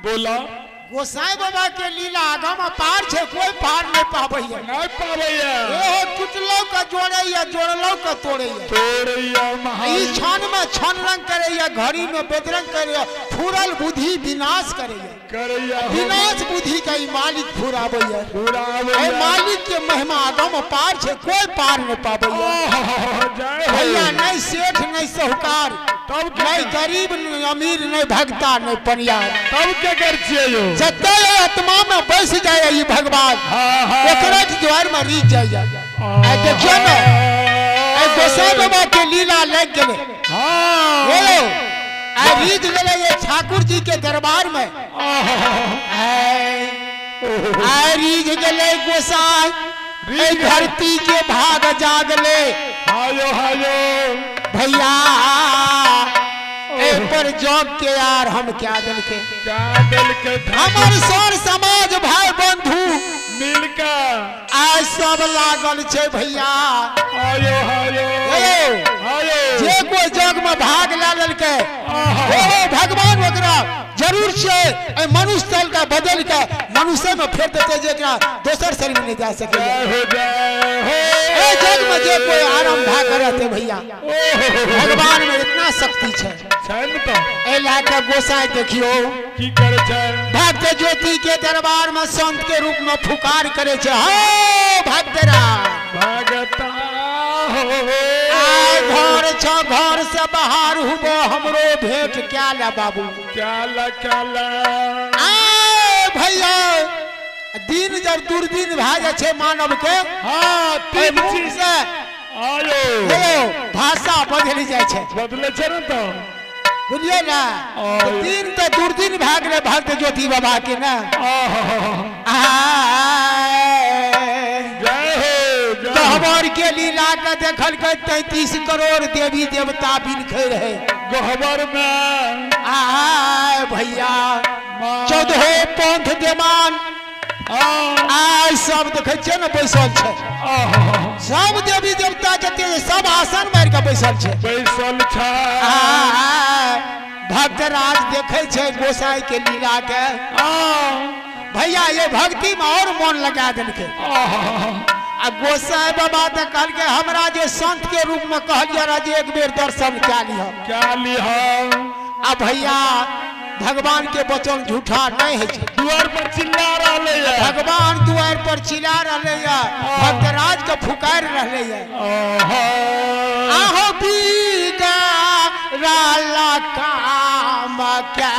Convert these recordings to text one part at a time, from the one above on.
बोला गोसाई बाबा के लीला आगम पार छे कोई पार नहीं पाबैया नहीं पाबैया ए टूटलो का जोड़ैया जोड़लो का तोड़ैया तोड़ैया ई क्षण में क्षण रंग करैया घड़ी में बेदरंग करैया फूरल बुद्धि विनाश करैया करैया विनाश बुद्धि का ई मालिक फुराबैया फुराबैया ए मालिक के महिमा आगम पार छे कोई पार नहीं पाबैया जय हो भैया नहीं सेठ नहीं साहूकार तब नहीं गरीब नहीं अमीर नहीं भगता नहीं पनियार तब के कर छिए यो जते आत्मा में बस जाए ये भगवान हां हां एकरा के द्वार में रीत जाए आ देखियो ना ए गोसाई बाबा के लीला लग गेले हां हेलो आ रीत गेले ये ठाकुर जी के दरबार में आ रीत गेले गोसाई ए धरती के भाग जागले हायो हायो भैया ए पर जोग के यार हम क्या दिल के हमार सर समाज भाई बंधु मिलकर आज सब लागल छे भैया हायो हायो हायो जे कोई जग में भाग ले ललके ओ भगवान वगैरह जरूर छे ए मनुष्य तल का बदल के मनुष्य में फेर देते जेकरा दोसर शरीर में नहीं जा सके ए जग में जे कोई आरंभ करते भैया भगवान में इतना शक्ति छे छन तो ए लाके गोसाई देखियो की करे छै भक्त ज्योति के दरबार में संत के रूप में फुकार करे छे हो भक्तरा भगता हो आय घर छ घर से बाहर हुबो हमरो भेंट क्या ले बाबू क्या ला आय भैया दिन जब दुर्दिन भ जाय छे मानव के हां तीन चीज से आयो भाषा बदल जाय छे बदले छै न तो बुझिए ना दिन तो दुर्दिन भ गेले भक्त ज्योति बाबा के ना जय हो तो हमार के लीला का देखल के 33 करोड़ देवी देवता बिनखे रहे गोहबर में आय भैया 14 पंथ देमान आय सब देखे छे न बैसल छे सब देवी देवता जते सब आसन मार के बैसल छे भक्तराज देखे छे गोसाई के लीला के भैया ये भक्ति में और मन लगा देलके आ गोसाई बाबा तो कहल के हमरा जे संत के रूप में कहलिया राजे एक बेर दर्शन क्या लिहा आ भैया भगवान के वचन झूठा नहीं है द्वार पर चिल्ला रहले है भगवान द्वार पर चिल्ला रहले है भक्तराज के फुकार रहले है आहो बीगा राला काम क्या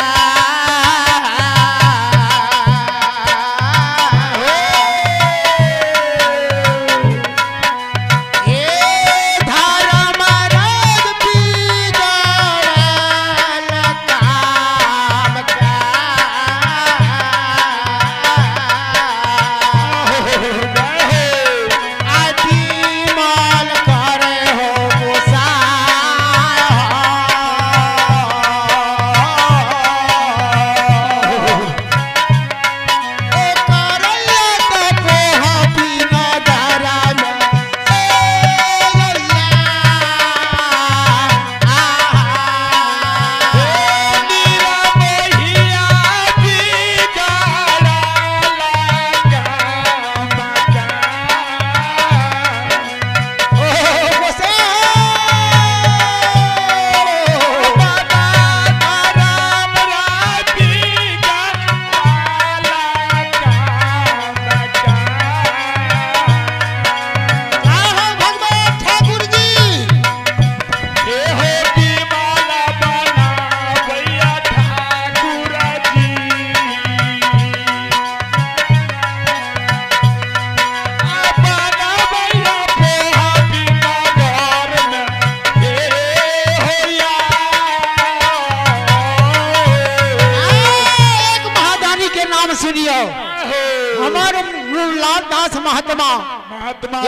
महात्मा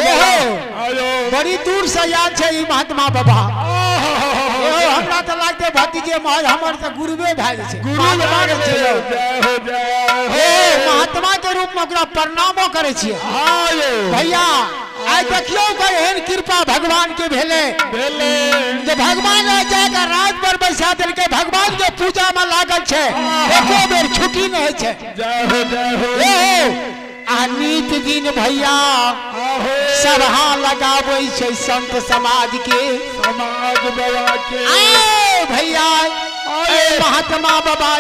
बड़ी दूर से याद है महात्मा बाबा हमरा तो लगते भतीजे हमर तो गुरुवे भाई छे महात्मा के रूप में ओकरा प्रणामो करे छिए भैया आज देखियो एहन कृपा भगवान के भेले जे भगवान जाकर रात पर बैसा दिल के भगवान के पूजा में लागल छे एको बेर छुट्टी नहीं छे जय हो आ नित दिन भैया सभा लगाबै छे संत समाज के समाज बाबा के भैया महात्मा बाबा